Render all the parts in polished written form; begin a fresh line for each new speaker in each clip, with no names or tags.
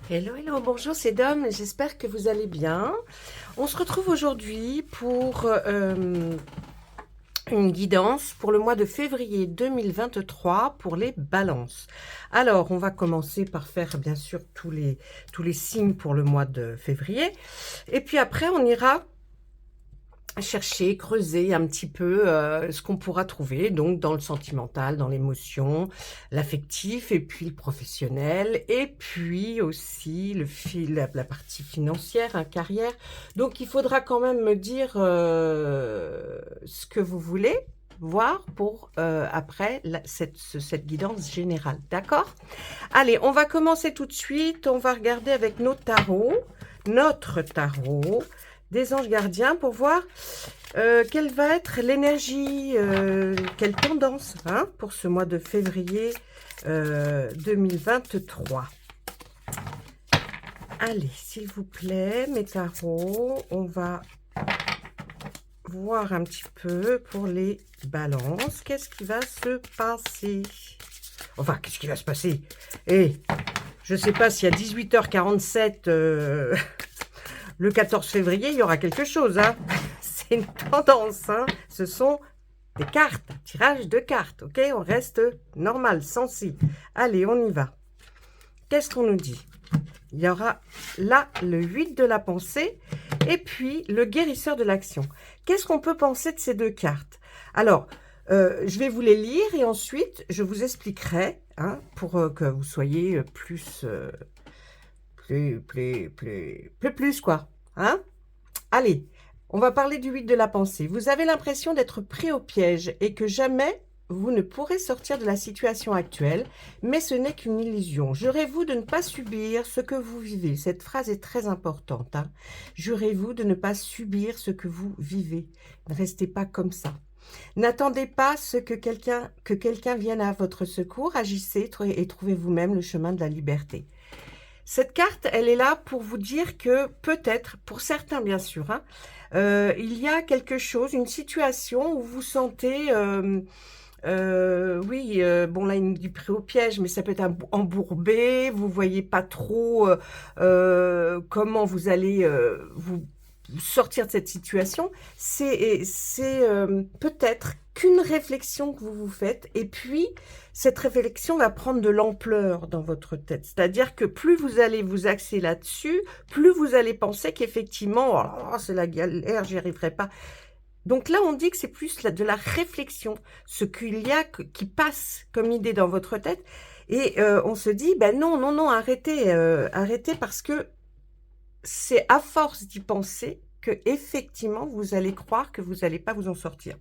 Hello, hello, bonjour, c'est Dom, j'espère que vous allez bien. On se retrouve aujourd'hui pour une guidance pour le mois de février 2023 pour les balances. Alors, on va commencer par faire bien sûr tous les signes pour le mois de février. Et puis après, on ira chercher, creuser un petit peu ce qu'on pourra trouver, donc dans le sentimental, dans l'émotion, l'affectif, et puis le professionnel, et puis aussi la partie financière, carrière. Donc il faudra quand même me dire ce que vous voulez voir pour après cette guidance générale, d'accord? Allez, on va commencer tout de suite, on va regarder avec notre tarot des anges gardiens pour voir quelle va être l'énergie, quelle tendance pour ce mois de février 2023. Allez, s'il vous plaît, mes tarots, on va voir un petit peu pour les balances. Qu'est-ce qui va se passer? Enfin, qu'est-ce qui va se passer? Je ne sais pas si à 18h47... le 14 février, il y aura quelque chose. C'est une tendance. Ce sont des cartes, tirage de cartes. Ok, on reste normal, sensé. Allez, on y va. Qu'est-ce qu'on nous dit? Il y aura là le 8 de la pensée et puis le guérisseur de l'action. Qu'est-ce qu'on peut penser de ces deux cartes? Alors, je vais vous les lire et ensuite, je vous expliquerai pour que vous soyez plus quoi. Allez, on va parler du 8 de la pensée. Vous avez l'impression d'être pris au piège et que jamais vous ne pourrez sortir de la situation actuelle, mais ce n'est qu'une illusion. Jurez-vous de ne pas subir ce que vous vivez. Cette phrase est très importante. Jurez-vous de ne pas subir ce que vous vivez. Ne restez pas comme ça. N'attendez pas que quelqu'un vienne à votre secours. Agissez et trouvez vous-même le chemin de la liberté. Cette carte, elle est là pour vous dire que peut-être, pour certains bien sûr, il y a quelque chose, une situation où vous sentez, bon là il me dit pris au piège, mais ça peut être embourbé, vous voyez pas trop comment vous allez vous sortir de cette situation. C'est peut-être qu'une réflexion que vous vous faites, et puis cette réflexion va prendre de l'ampleur dans votre tête. C'est-à-dire que plus vous allez vous axer là-dessus, plus vous allez penser qu'effectivement, oh, c'est la galère, j'y arriverai pas. Donc là, on dit que c'est plus de la réflexion, ce qu'il y a qui passe comme idée dans votre tête, et on se dit, ben non, arrêtez, arrêtez, parce que c'est à force d'y penser que effectivement vous allez croire que vous n'allez pas vous en sortir.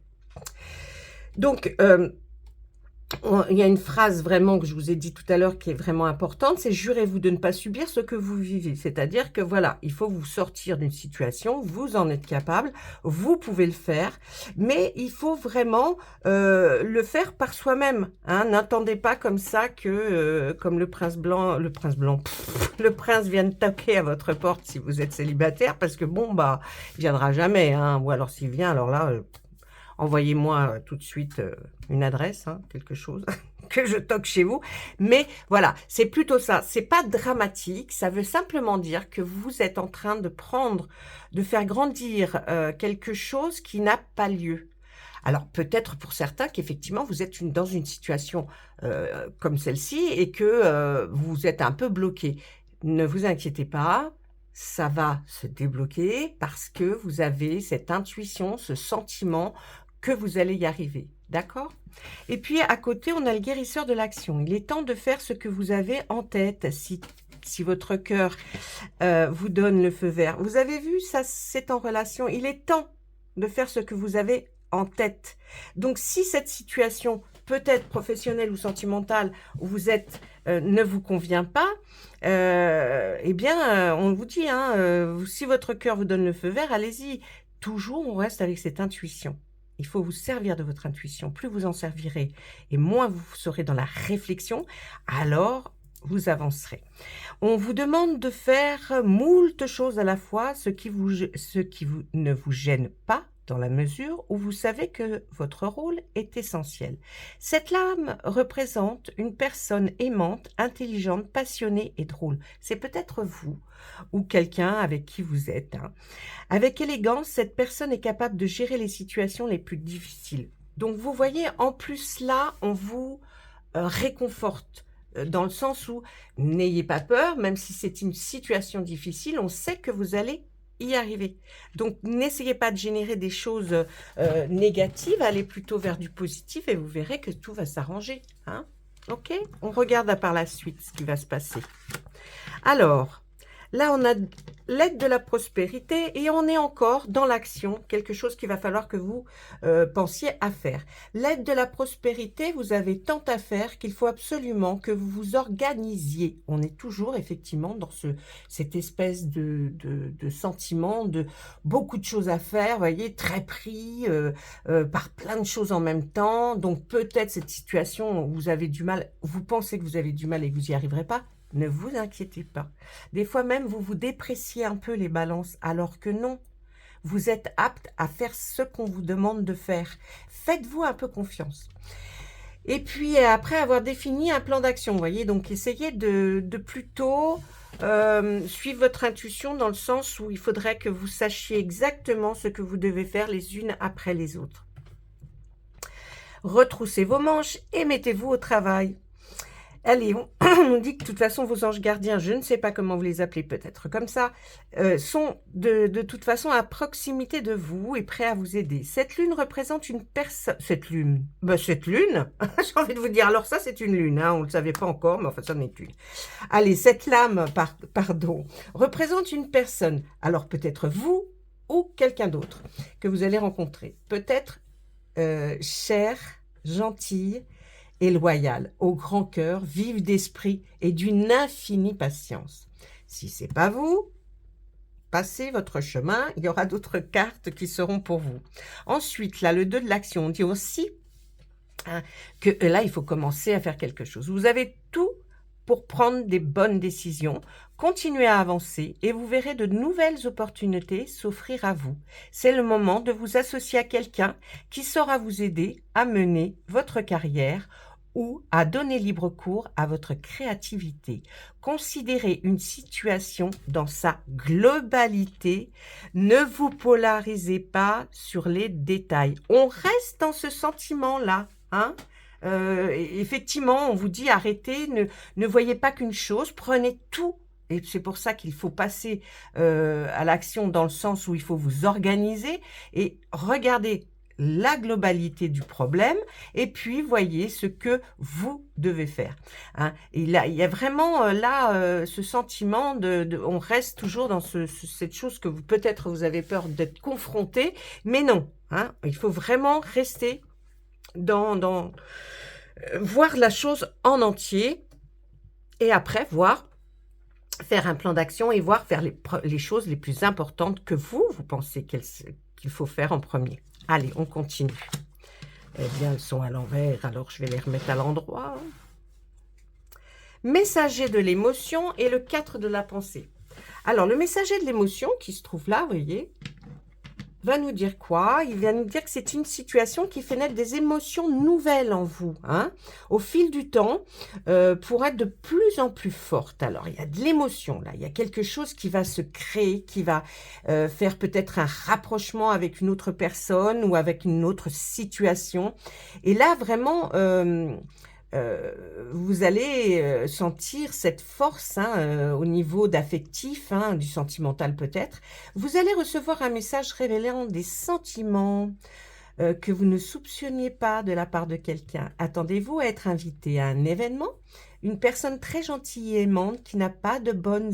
Donc, il y a une phrase vraiment que je vous ai dit tout à l'heure qui est vraiment importante, c'est « Jurez-vous de ne pas subir ce que vous vivez ». C'est-à-dire que voilà, il faut vous sortir d'une situation, vous en êtes capable, vous pouvez le faire, mais il faut vraiment le faire par soi-même. N'attendez pas comme ça que, comme le prince vienne toquer à votre porte si vous êtes célibataire, parce que bon, bah, il viendra jamais, ou alors s'il vient, alors là... envoyez-moi tout de suite une adresse, quelque chose, que je toque chez vous. Mais voilà, c'est plutôt ça. C'est pas dramatique. Ça veut simplement dire que vous êtes en train de faire grandir quelque chose qui n'a pas lieu. Alors peut-être pour certains qu'effectivement vous êtes dans une situation comme celle-ci et que vous êtes un peu bloqué. Ne vous inquiétez pas. Ça va se débloquer parce que vous avez cette intuition, ce sentiment que vous allez y arriver, d'accord? Et puis à côté, on a le guérisseur de l'action. Il est temps de faire ce que vous avez en tête, si votre cœur vous donne le feu vert. Vous avez vu, ça c'est en relation. Il est temps de faire ce que vous avez en tête. Donc si cette situation, peut-être professionnelle ou sentimentale, où vous êtes, ne vous convient pas, eh bien, on vous dit, si votre cœur vous donne le feu vert, allez-y. Toujours, on reste avec cette intuition. Il faut vous servir de votre intuition. Plus vous en servirez et moins vous serez dans la réflexion, alors vous avancerez. On vous demande de faire moult choses à la fois, ce qui ne vous gêne pas dans la mesure où vous savez que votre rôle est essentiel. Cette lame représente une personne aimante, intelligente, passionnée et drôle. C'est peut-être vous ou quelqu'un avec qui vous êtes, hein. Avec élégance, cette personne est capable de gérer les situations les plus difficiles. Donc vous voyez, en plus là, on vous réconforte, dans le sens où n'ayez pas peur, même si c'est une situation difficile, on sait que vous allez y arriver. Donc n'essayez pas de générer des choses, négatives, allez plutôt vers du positif et vous verrez que tout va s'arranger, hein. OK? On regarde par la suite ce qui va se passer. Alors, là, on a l'aide de la prospérité et on est encore dans l'action, quelque chose qu'il va falloir que vous pensiez à faire. L'aide de la prospérité, vous avez tant à faire qu'il faut absolument que vous vous organisiez. On est toujours effectivement dans cette espèce de sentiment de beaucoup de choses à faire, vous voyez, très pris par plein de choses en même temps. Donc peut-être cette situation où vous avez du mal, vous pensez que vous avez du mal et que vous n'y arriverez pas, ne vous inquiétez pas. Des fois même, vous vous dépréciez un peu les balances, alors que non. Vous êtes apte à faire ce qu'on vous demande de faire. Faites-vous un peu confiance. Et puis, après avoir défini un plan d'action, vous voyez, donc essayez de plutôt suivre votre intuition dans le sens où il faudrait que vous sachiez exactement ce que vous devez faire les unes après les autres. Retroussez vos manches et mettez-vous au travail. Allez, on nous dit que de toute façon, vos anges gardiens, je ne sais pas comment vous les appelez, peut-être comme ça, sont de toute façon à proximité de vous et prêts à vous aider. Cette lune représente une personne... Cette lune, j'ai envie de vous dire, alors ça c'est une lune, hein, on ne le savait pas encore, mais enfin ça en est une. Allez, cette lame, pardon, représente une personne, alors peut-être vous ou quelqu'un d'autre que vous allez rencontrer. Peut-être chère, gentille, et loyale, au grand cœur, vive d'esprit et d'une infinie patience. Si ce n'est pas vous, passez votre chemin, il y aura d'autres cartes qui seront pour vous. Ensuite, là, le 2 de l'action, on dit aussi hein, que là, il faut commencer à faire quelque chose. Vous avez tout pour prendre des bonnes décisions, continuez à avancer et vous verrez de nouvelles opportunités s'offrir à vous. C'est le moment de vous associer à quelqu'un qui saura vous aider à mener votre carrière ou à donner libre cours à votre créativité. Considérez une situation dans sa globalité. Ne vous polarisez pas sur les détails. On reste dans ce sentiment-là, hein? Effectivement, on vous dit arrêtez, ne voyez pas qu'une chose, prenez tout. Et c'est pour ça qu'il faut passer à l'action dans le sens où il faut vous organiser et regarder la globalité du problème et puis voyez ce que vous devez faire. Hein. Et là, il y a vraiment ce sentiment on reste toujours dans cette chose que peut-être vous avez peur d'être confronté, mais non. Hein. Il faut vraiment rester dans voir la chose en entier et après faire un plan d'action et faire les choses les plus importantes que vous pensez qu'il faut faire en premier. Allez, on continue. Eh bien, elles sont à l'envers, alors je vais les remettre à l'endroit. Messager de l'émotion et le 4 de la pensée. Alors, le messager de l'émotion qui se trouve là, vous voyez, va nous dire quoi? Il va nous dire que c'est une situation qui fait naître des émotions nouvelles en vous, hein, au fil du temps, pour être de plus en plus forte. Alors, il y a de l'émotion, là. Il y a quelque chose qui va se créer, qui va faire peut-être un rapprochement avec une autre personne ou avec une autre situation. Et là, vraiment... vous allez sentir cette force hein, au niveau d'affectif, hein, du sentimental peut-être. Vous allez recevoir un message révélant des sentiments que vous ne soupçonniez pas de la part de quelqu'un. Attendez-vous à être invité à un événement. Une personne très gentille et aimante qui n'a pas de bonnes...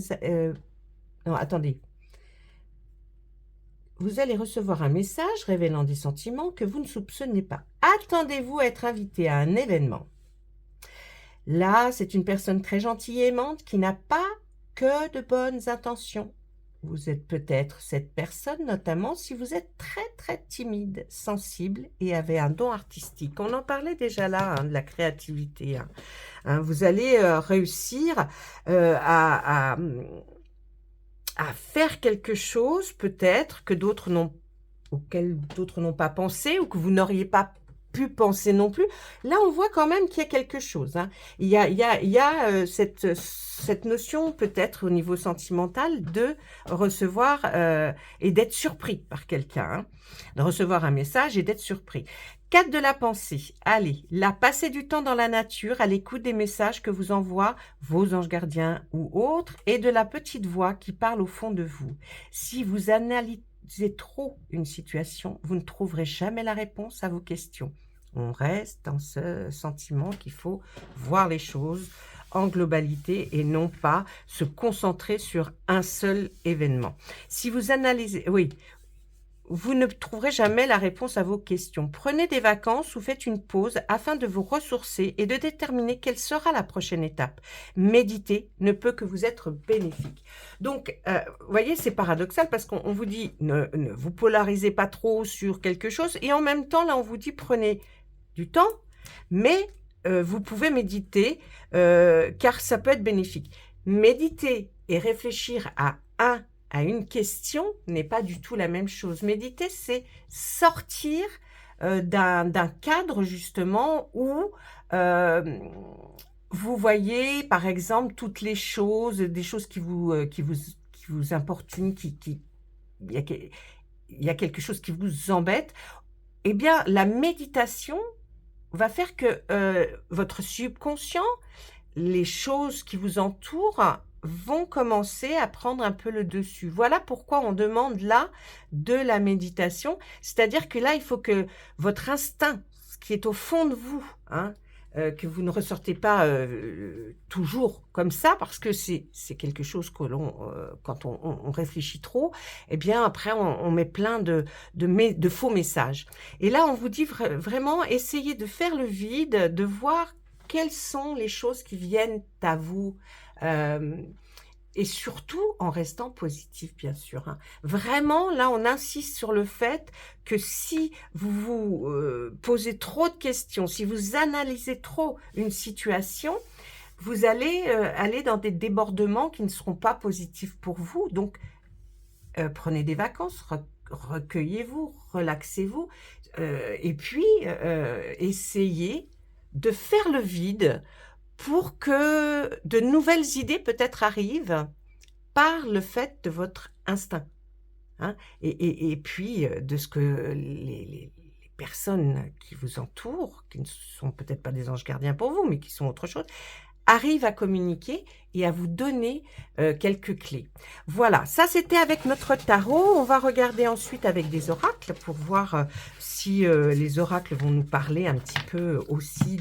Non, attendez. Vous allez recevoir un message révélant des sentiments que vous ne soupçonnez pas. Attendez-vous à être invité à un événement. Là, c'est une personne très gentille et aimante qui n'a pas que de bonnes intentions. Vous êtes peut-être cette personne, notamment si vous êtes très très timide, sensible et avez un don artistique. On en parlait déjà là, hein, de la créativité. Hein, vous allez réussir à faire quelque chose peut-être que d'autres n'ont auxquels d'autres n'ont pas pensé ou que vous n'auriez pas pu penser non plus. Là, on voit quand même qu'il y a quelque chose. Hein. Il y a cette notion, peut-être au niveau sentimental, de recevoir et d'être surpris par quelqu'un. Hein. De recevoir un message et d'être surpris. 4 de la pensée. Allez, là, passez du temps dans la nature, à l'écoute des messages que vous envoient vos anges gardiens ou autres, et de la petite voix qui parle au fond de vous. Si vous analysez trop une situation, vous ne trouverez jamais la réponse à vos questions. On reste dans ce sentiment qu'il faut voir les choses en globalité et non pas se concentrer sur un seul événement. Si vous analysez, oui, vous ne trouverez jamais la réponse à vos questions. Prenez des vacances ou faites une pause afin de vous ressourcer et de déterminer quelle sera la prochaine étape. Méditer ne peut que vous être bénéfique. Donc, vous voyez, c'est paradoxal parce qu'on vous dit ne vous polarisez pas trop sur quelque chose et en même temps, là, on vous dit prenez du temps, mais vous pouvez méditer car ça peut être bénéfique. Méditer et réfléchir à une question n'est pas du tout la même chose. Méditer, c'est sortir d'un cadre justement où vous voyez, par exemple, toutes les choses, des choses qui vous importunent, il y a quelque chose qui vous embête. Eh bien, la méditation va faire que votre subconscient, les choses qui vous entourent, vont commencer à prendre un peu le dessus. Voilà pourquoi on demande là de la méditation. C'est-à-dire que là, il faut que votre instinct, ce qui est au fond de vous, hein, que vous ne ressortez pas toujours comme ça, parce que c'est quelque chose que quand on réfléchit trop, eh bien après on met plein de faux messages. Et là, on vous dit vraiment, essayez de faire le vide, de voir quelles sont les choses qui viennent à vous, et surtout en restant positif, bien sûr. Hein. Vraiment, là, on insiste sur le fait que si vous vous posez trop de questions, si vous analysez trop une situation, vous allez aller dans des débordements qui ne seront pas positifs pour vous. Donc, prenez des vacances, recueillez-vous, relaxez-vous, et puis essayez de faire le vide pour que de nouvelles idées peut-être arrivent par le fait de votre instinct. Hein, et puis de ce que les personnes qui vous entourent, qui ne sont peut-être pas des anges gardiens pour vous, mais qui sont autre chose, arrivent à communiquer et à vous donner quelques clés. Voilà, ça c'était avec notre tarot. On va regarder ensuite avec des oracles pour voir si les oracles vont nous parler un petit peu aussi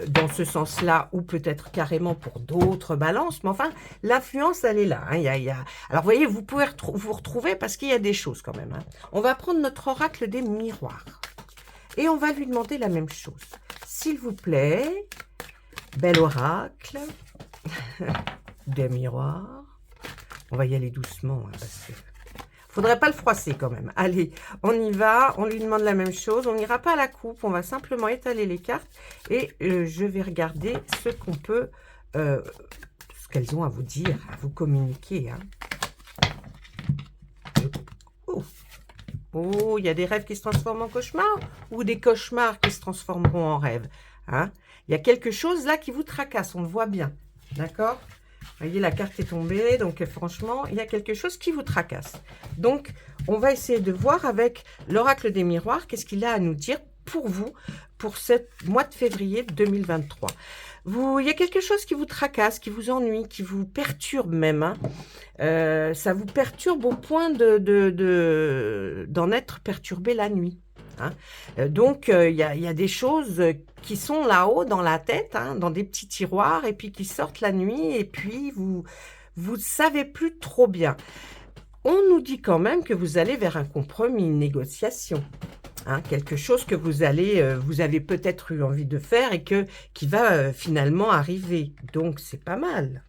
dans ce sens-là ou peut-être carrément pour d'autres balances. Mais enfin, l'influence, elle est là. Hein. Alors, vous voyez, vous pouvez vous retrouver parce qu'il y a des choses quand même. Hein. On va prendre notre oracle des miroirs et on va lui demander la même chose. S'il vous plaît... Bel oracle, des miroirs. On va y aller doucement, hein, parce que faudrait pas le froisser quand même. Allez, on y va, on lui demande la même chose. On n'ira pas à la coupe, on va simplement étaler les cartes et je vais regarder ce qu'on peut, ce qu'elles ont à vous dire, à vous communiquer. Hein. Oh, il y a des rêves qui se transforment en cauchemars ou des cauchemars qui se transformeront en rêves. Hein. Il y a quelque chose là qui vous tracasse, on le voit bien. D'accord? Vous voyez, la carte est tombée, donc franchement, il y a quelque chose qui vous tracasse. Donc, on va essayer de voir avec l'oracle des miroirs, qu'est-ce qu'il a à nous dire pour vous, pour ce mois de février 2023. Il y a quelque chose qui vous tracasse, qui vous ennuie, qui vous perturbe même. Hein. Ça vous perturbe au point d'en être perturbé la nuit. Hein. Donc, il y a des choses qui sont là-haut dans la tête, hein, dans des petits tiroirs, et puis qui sortent la nuit, et puis vous ne savez plus trop bien. On nous dit quand même que vous allez vers un compromis, une négociation. Hein, quelque chose que vous avez peut-être eu envie de faire et qui va finalement arriver. Donc, c'est pas mal.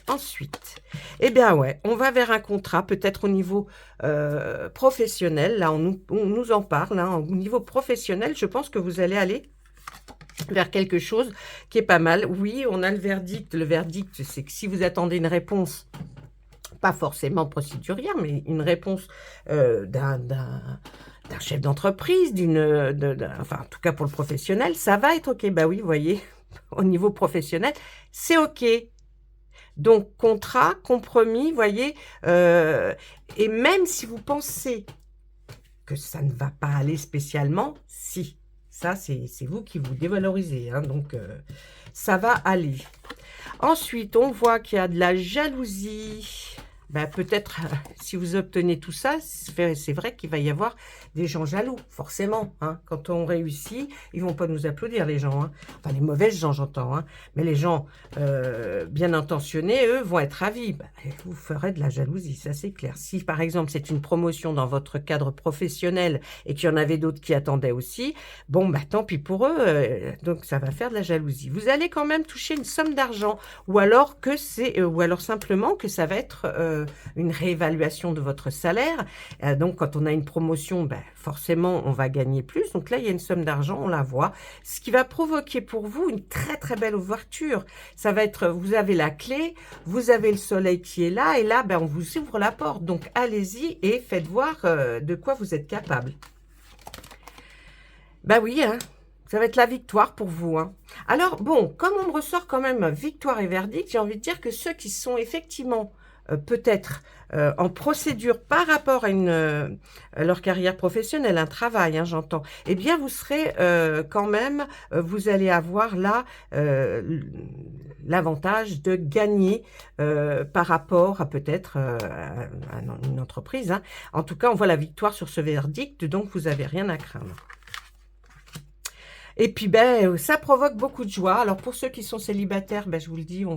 Ensuite, eh bien ouais, on va vers un contrat, peut-être au niveau professionnel. Là, on nous en parle. Hein, au niveau professionnel, je pense que vous allez aller vers quelque chose qui est pas mal. Oui, on a le verdict. Le verdict, c'est que si vous attendez une réponse pas forcément procédurière, mais une réponse d'un chef d'entreprise, enfin en tout cas pour le professionnel, ça va être OK. Bah oui, vous voyez, au niveau professionnel, c'est OK. Donc contrat, compromis, vous voyez, et même si vous pensez que ça ne va pas aller spécialement, si, ça c'est vous qui vous dévalorisez, hein, donc ça va aller. Ensuite, on voit qu'il y a de la jalousie. Ben, peut-être, si vous obtenez tout ça, c'est vrai qu'il va y avoir des gens jaloux, forcément. Hein. Quand on réussit, ils vont pas nous applaudir, les gens. Hein. Enfin, les mauvais gens, j'entends. Hein. Mais les gens bien intentionnés, eux, vont être ravis. Ben, vous ferez de la jalousie, ça c'est clair. Si, par exemple, c'est une promotion dans votre cadre professionnel et qu'il y en avait d'autres qui attendaient aussi, bon, ben, tant pis pour eux. Donc, ça va faire de la jalousie. Vous allez quand même toucher une somme d'argent. Ou alors simplement que ça va être une réévaluation de votre salaire. Donc, quand on a une promotion, ben, forcément, on va gagner plus. Donc là, il y a une somme d'argent, on la voit. Ce qui va provoquer pour vous une très, très belle ouverture. Ça va être, vous avez la clé, vous avez le soleil qui est là, et là, ben, on vous ouvre la porte. Donc, allez-y et faites voir de quoi vous êtes capable. Ben oui, hein. Ça va être la victoire pour vous. Hein. Alors, bon, comme on me ressort quand même victoire et verdict, j'ai envie de dire que ceux qui sont effectivement peut-être en procédure par rapport à leur carrière professionnelle, un travail, hein, j'entends, eh bien, vous serez quand même, vous allez avoir là l'avantage de gagner par rapport à peut-être à une entreprise. Hein. En tout cas, on voit la victoire sur ce verdict, donc vous n'avez rien à craindre. Et puis, ben, ça provoque beaucoup de joie. Alors, pour ceux qui sont célibataires, ben, je vous le dis, on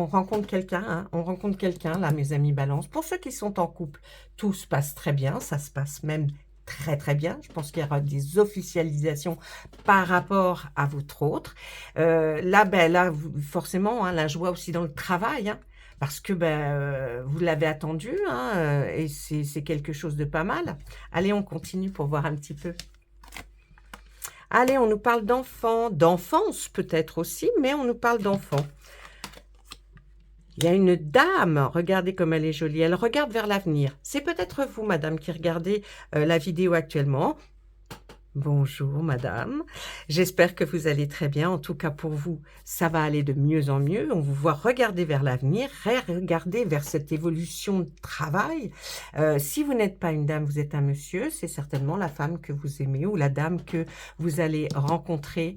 rencontre quelqu'un, hein, on rencontre quelqu'un, là, mes amis balance. Pour ceux qui sont en couple, tout se passe très bien, ça se passe même très, très bien. Je pense qu'il y aura des officialisations par rapport à votre autre. Là, ben, là, forcément, hein, la joie aussi dans le travail, hein, parce que ben, vous l'avez attendu, hein, et c'est quelque chose de pas mal. Allez, on continue pour voir un petit peu. Allez, on nous parle d'enfants, d'enfance peut-être aussi, mais on nous parle d'enfants. Il y a une dame, regardez comme elle est jolie, elle regarde vers l'avenir. C'est peut-être vous, madame, qui regardez la vidéo actuellement. Bonjour madame, j'espère que vous allez très bien. En tout cas pour vous, ça va aller de mieux en mieux. On vous voit regarder vers l'avenir, regarder vers cette évolution de travail. Si vous n'êtes pas une dame, vous êtes un monsieur, c'est certainement la femme que vous aimez ou la dame que vous allez rencontrer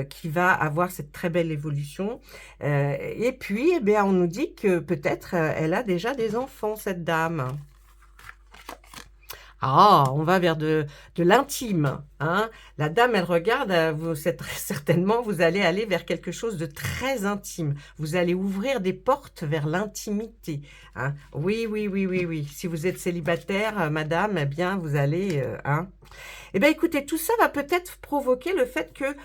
qui va avoir cette très belle évolution. Et puis, eh bien, on nous dit que peut-être elle a déjà des enfants, cette dame. Ah, on va vers de l'intime. Hein. La dame, elle regarde, certainement, vous allez aller vers quelque chose de très intime. Vous allez ouvrir des portes vers l'intimité. Hein. Oui, oui, oui, oui, oui. Si vous êtes célibataire, madame, eh bien, vous allez... hein. Eh bien, écoutez, tout ça va peut-être provoquer le fait que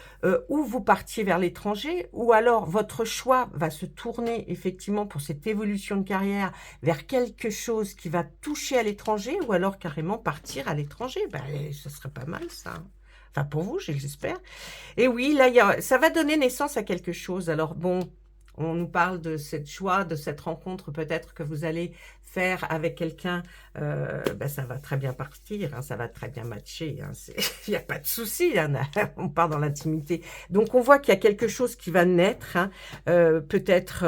ou vous partiez vers l'étranger, ou alors votre choix va se tourner effectivement pour cette évolution de carrière vers quelque chose qui va toucher à l'étranger, ou alors carrément partir à l'étranger. Ben, ce serait pas mal, ça. Enfin, pour vous, j'espère. Et oui, là, ça va donner naissance à quelque chose. Alors, bon... On nous parle de cette joie, de cette rencontre peut-être que vous allez faire avec quelqu'un. Ben ça va très bien partir, hein, ça va très bien matcher. Hein, il n'y a pas de souci, hein, on part dans l'intimité. Donc, on voit qu'il y a quelque chose qui va naître, hein, peut-être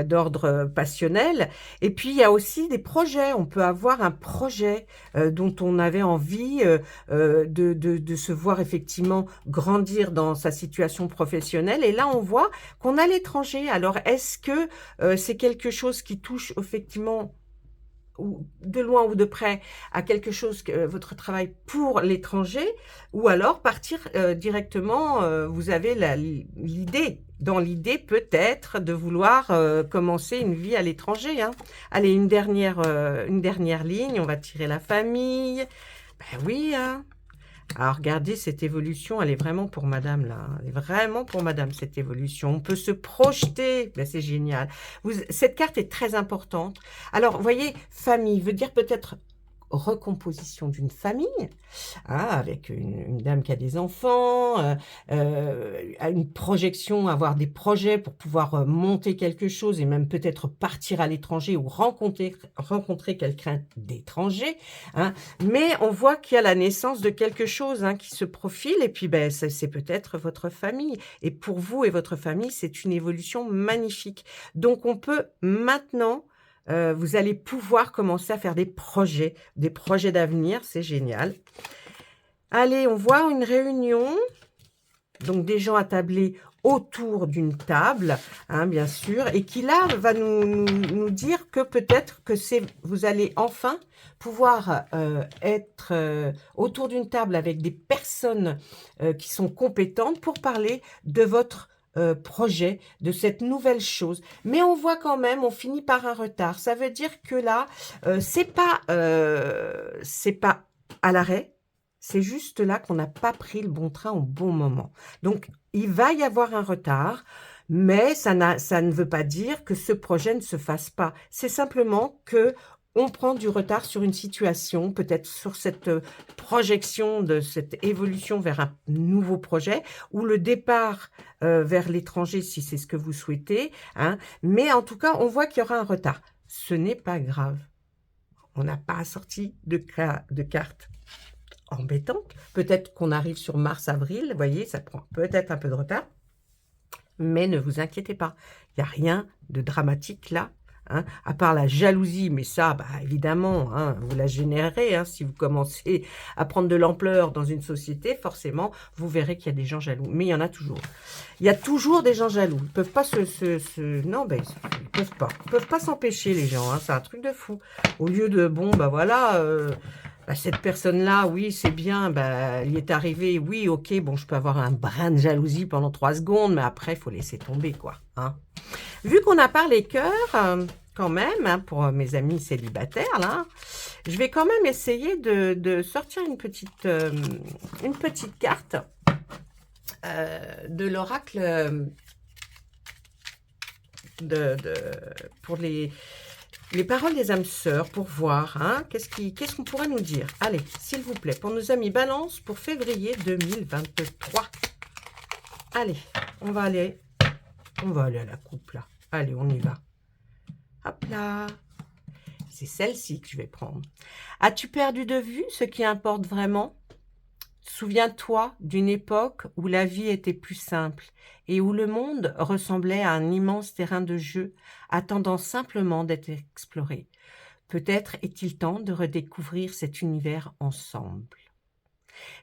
d'ordre passionnel. Et puis, il y a aussi des projets. On peut avoir un projet dont on avait envie de se voir effectivement grandir dans sa situation professionnelle. Et là, on voit qu'on a l'étranger. Alors, est-ce que c'est quelque chose qui touche effectivement ou de loin ou de près à quelque chose que votre travail pour l'étranger, ou alors partir directement, vous avez l'idée, dans l'idée peut-être de vouloir commencer une vie à l'étranger. Hein. Allez, une dernière ligne, on va tirer la famille. Ben oui, hein. Alors, regardez, cette évolution, elle est vraiment pour madame, là. Elle est vraiment pour madame, cette évolution. On peut se projeter. Ben, c'est génial. Cette carte est très importante. Alors, vous voyez, famille veut dire peut-être recomposition d'une famille, hein, avec une dame qui a des enfants, une projection, avoir des projets pour pouvoir monter quelque chose et même peut-être partir à l'étranger ou rencontrer quelqu'un d'étranger, hein. Mais on voit qu'il y a la naissance de quelque chose, hein, qui se profile et puis ben, c'est peut-être votre famille. Et pour vous et votre famille, c'est une évolution magnifique. Donc on peut maintenant vous allez pouvoir commencer à faire des projets d'avenir, c'est génial. Allez, on voit une réunion, donc des gens attablés autour d'une table, hein, bien sûr, et qui là va nous dire que peut-être que vous allez enfin pouvoir être autour d'une table avec des personnes qui sont compétentes pour parler de votre projet, de cette nouvelle chose. Mais on voit quand même, on finit par un retard. Ça veut dire que là, c'est pas à l'arrêt, c'est juste là qu'on n'a pas pris le bon train au bon moment. Donc, il va y avoir un retard, mais ça ne veut pas dire que ce projet ne se fasse pas. C'est simplement que on prend du retard sur une situation, peut-être sur cette projection de cette évolution vers un nouveau projet, ou le départ vers l'étranger, si c'est ce que vous souhaitez, hein. Mais en tout cas, on voit qu'il y aura un retard. Ce n'est pas grave. On n'a pas sorti de carte embêtante. Peut-être qu'on arrive sur mars-avril, vous voyez, ça prend peut-être un peu de retard. Mais ne vous inquiétez pas, il n'y a rien de dramatique là. Hein, à part la jalousie, mais ça, bah, évidemment, hein, vous la générez. Hein, si vous commencez à prendre de l'ampleur dans une société, forcément, vous verrez qu'il y a des gens jaloux. Mais il y en a toujours. Il y a toujours des gens jaloux. Ils peuvent pas non, ben, ils peuvent pas s'empêcher, les gens. Hein, c'est un truc de fou. Au lieu de, bon, bah voilà... bah, cette personne-là, oui, c'est bien, bah, il est arrivé, oui, ok, bon, je peux avoir un brin de jalousie pendant 3 secondes, mais après, il faut laisser tomber, quoi. Hein. Vu qu'on a parlé cœur, quand même, hein, pour mes amis célibataires, là, je vais quand même essayer de sortir une petite carte de l'oracle pour les paroles des âmes sœurs, pour voir, hein, qu'est-ce qu'on pourrait nous dire. Allez, s'il vous plaît, pour nos amis Balance, pour février 2023. Allez, on va aller à la coupe, là. Allez, on y va. Hop là. C'est celle-ci que je vais prendre. As-tu perdu de vue ce qui importe vraiment? Souviens-toi d'une époque où la vie était plus simple et où le monde ressemblait à un immense terrain de jeu attendant simplement d'être exploré. Peut-être est-il temps de redécouvrir cet univers ensemble.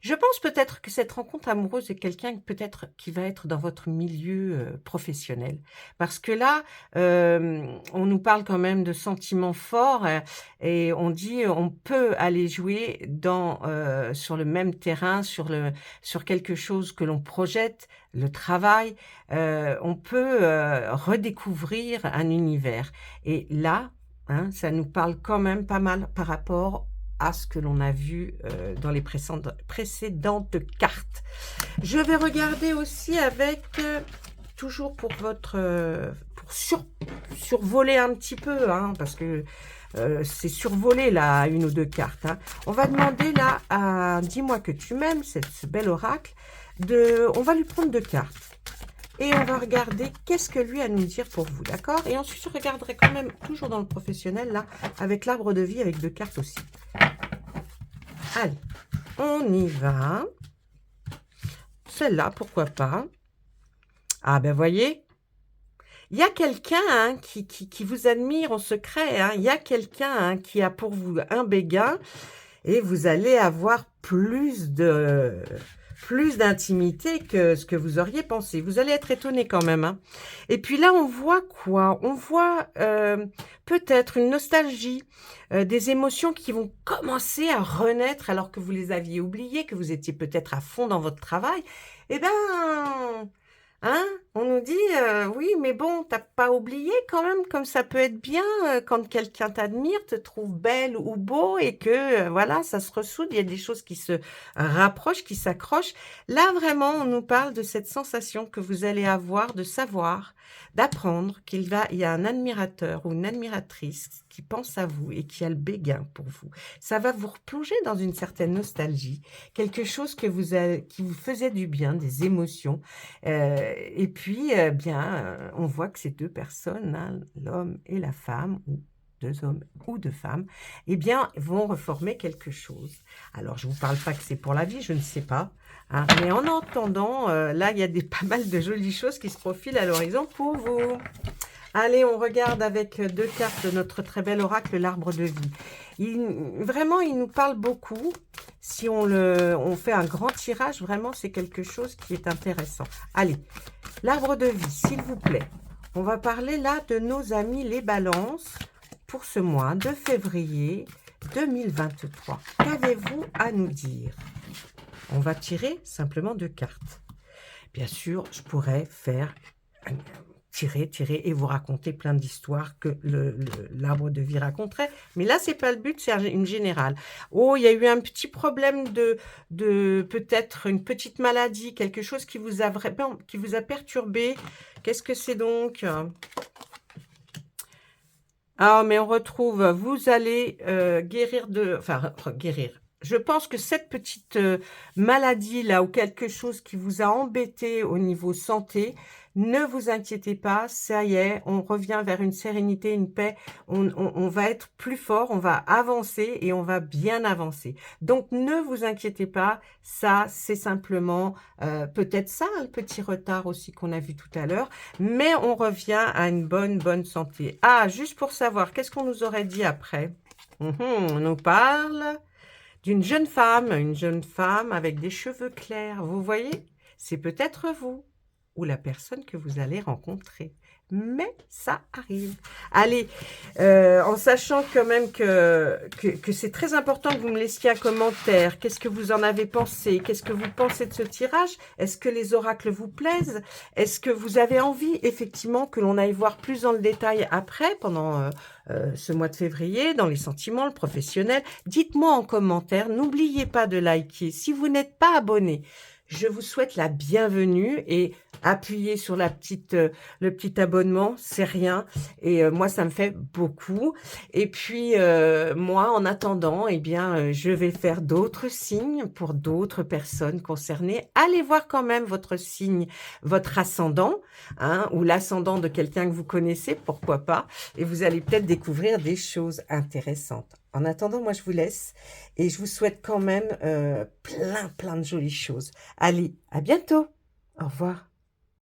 Je pense peut-être que cette rencontre amoureuse est quelqu'un peut-être qui va être dans votre milieu professionnel. Parce que là, on nous parle quand même de sentiments forts et on dit on peut aller jouer sur le même terrain, sur quelque chose que l'on projette, le travail. On peut redécouvrir un univers. Et là, hein, ça nous parle quand même pas mal par rapport à ce que l'on a vu dans les précédentes cartes. Je vais regarder aussi avec, toujours pour survoler un petit peu, hein, parce que c'est survolé là, une ou deux cartes. Hein. On va demander là à Dis-moi que tu m'aimes, ce bel oracle, on va lui prendre 2 cartes. Et on va regarder qu'est-ce que lui a à nous dire pour vous, d'accord? Et ensuite, je regarderai quand même, toujours dans le professionnel, là, avec l'arbre de vie, avec 2 cartes aussi. Allez, on y va. Celle-là, pourquoi pas? Ah ben, voyez, il y a quelqu'un hein, qui vous admire en secret. Hein. Il y a quelqu'un hein, qui a pour vous un béguin et vous allez avoir plus d'intimité que ce que vous auriez pensé. Vous allez être étonné quand même. Hein. Et puis là, on voit quoi? On voit peut-être une nostalgie, des émotions qui vont commencer à renaître alors que vous les aviez oubliées, que vous étiez peut-être à fond dans votre travail. Eh ben, hein, on nous dit, oui, mais bon, t'as pas oublier quand même, comme ça peut être bien quand quelqu'un t'admire, te trouve belle ou beau et que voilà, ça se ressoude, il y a des choses qui se rapprochent, qui s'accrochent. Là, vraiment, on nous parle de cette sensation que vous allez avoir de savoir, d'apprendre il y a un admirateur ou une admiratrice qui pense à vous et qui a le béguin pour vous. Ça va vous replonger dans une certaine nostalgie, quelque chose qui vous faisait du bien, des émotions. Et puis, bien, on voit que ces 2 personnes, hein, l'homme et la femme, ou 2 hommes ou 2 femmes, eh bien, vont reformer quelque chose. Alors, je ne vous parle pas que c'est pour la vie, je ne sais pas, hein, mais en attendant, là, il y a pas mal de jolies choses qui se profilent à l'horizon pour vous. Allez, on regarde avec 2 cartes de notre très bel oracle, l'arbre de vie. Vraiment, il nous parle beaucoup. Si on fait un grand tirage, vraiment, c'est quelque chose qui est intéressant. Allez, l'arbre de vie, s'il vous plaît. On va parler là de nos amis les balances pour ce mois de février 2023. Qu'avez-vous à nous dire? On va tirer simplement 2 cartes. Bien sûr, je pourrais faire tirer et vous raconter plein d'histoires que l'arbre de vie raconterait. Mais là, c'est pas le but, c'est une générale. Oh, il y a eu un petit problème de peut-être une petite maladie, quelque chose qui vous a vraiment, qui vous a perturbé. Qu'est-ce que c'est donc? Ah, mais on retrouve, vous allez guérir enfin, guérir. Je pense que cette petite maladie-là ou quelque chose qui vous a embêté au niveau santé, ne vous inquiétez pas, ça y est, on revient vers une sérénité, une paix, on va être plus fort, on va avancer et on va bien avancer. Donc, ne vous inquiétez pas, ça, c'est simplement peut-être ça, un petit retard aussi qu'on a vu tout à l'heure, mais on revient à une bonne santé. Ah, juste pour savoir, qu'est-ce qu'on nous aurait dit après? On nous parle d'une jeune femme, une jeune femme avec des cheveux clairs. Vous voyez? C'est peut-être vous ou la personne que vous allez rencontrer. Mais ça arrive. Allez, en sachant quand même que c'est très important que vous me laissiez un commentaire. Qu'est-ce que vous en avez pensé? Qu'est-ce que vous pensez de ce tirage? Est-ce que les oracles vous plaisent? Est-ce que vous avez envie, effectivement, que l'on aille voir plus dans le détail après, pendant ce mois de février, dans les sentiments, le professionnel? Dites-moi en commentaire. N'oubliez pas de liker. Si vous n'êtes pas abonné, je vous souhaite la bienvenue et appuyez sur le petit abonnement, c'est rien. Et moi, ça me fait beaucoup. Et puis, moi, en attendant, eh bien, je vais faire d'autres signes pour d'autres personnes concernées. Allez voir quand même votre signe, votre ascendant, hein, ou l'ascendant de quelqu'un que vous connaissez, pourquoi pas. Et vous allez peut-être découvrir des choses intéressantes. En attendant, moi, je vous laisse et je vous souhaite quand même plein de jolies choses. Allez, à bientôt. Au revoir.